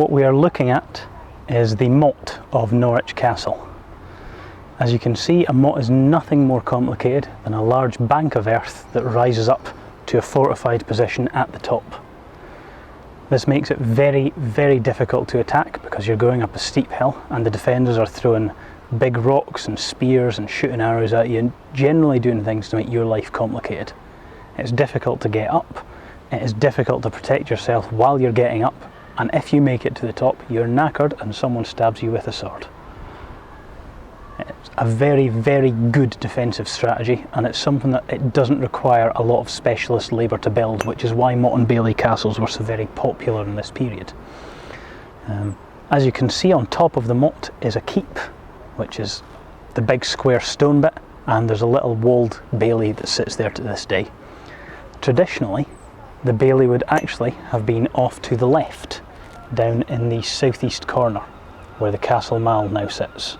What we are looking at is the motte of Norwich Castle. As you can see, a motte is nothing more complicated than a large bank of earth that rises up to a fortified position at the top. This makes it very, very difficult to attack because you're going up a steep hill and the defenders are throwing big rocks and spears and shooting arrows at you and generally doing things to make your life complicated. It's difficult to get up, it is difficult to protect yourself while you're getting up, and if you make it to the top, you're knackered and someone stabs you with a sword. It's a very, very good defensive strategy, and it's something that it doesn't require a lot of specialist labour to build, which is why Motte-and-bailey castles were so very popular in this period. As you can see, on top of the motte is a keep, which is the big square stone bit, and there's a little walled bailey that sits there to this day. Traditionally, the bailey would actually have been off to the left, down in the southeast corner, where the castle mall now sits.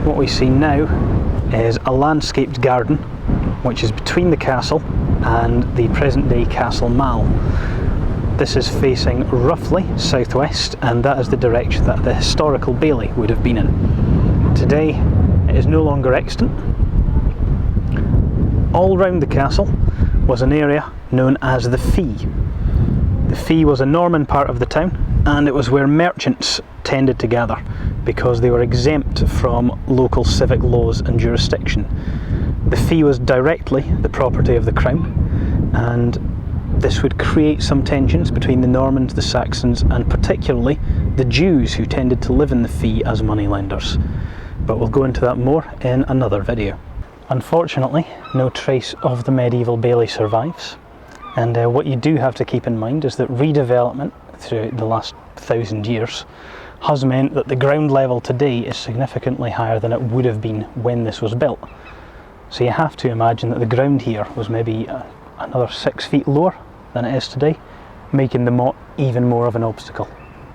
What we see now is a landscaped garden, which is between the castle and the present day castle mall. This is facing roughly southwest, and that is the direction that the historical bailey would have been in. Today, it is no longer extant. All round the castle was an area known as the Fee. The Fee was a Norman part of the town, and it was where merchants tended to gather because they were exempt from local civic laws and jurisdiction. The Fee was directly the property of the crown, and this would create some tensions between the Normans, the Saxons, and particularly the Jews who tended to live in the Fee as moneylenders. But we'll go into that more in another video. Unfortunately, no trace of the medieval bailey survives, and what you do have to keep in mind is that redevelopment throughout the last 1,000 years has meant that the ground level today is significantly higher than it would have been when this was built. So you have to imagine that the ground here was maybe another 6 feet lower than it is today, making the motte even more of an obstacle.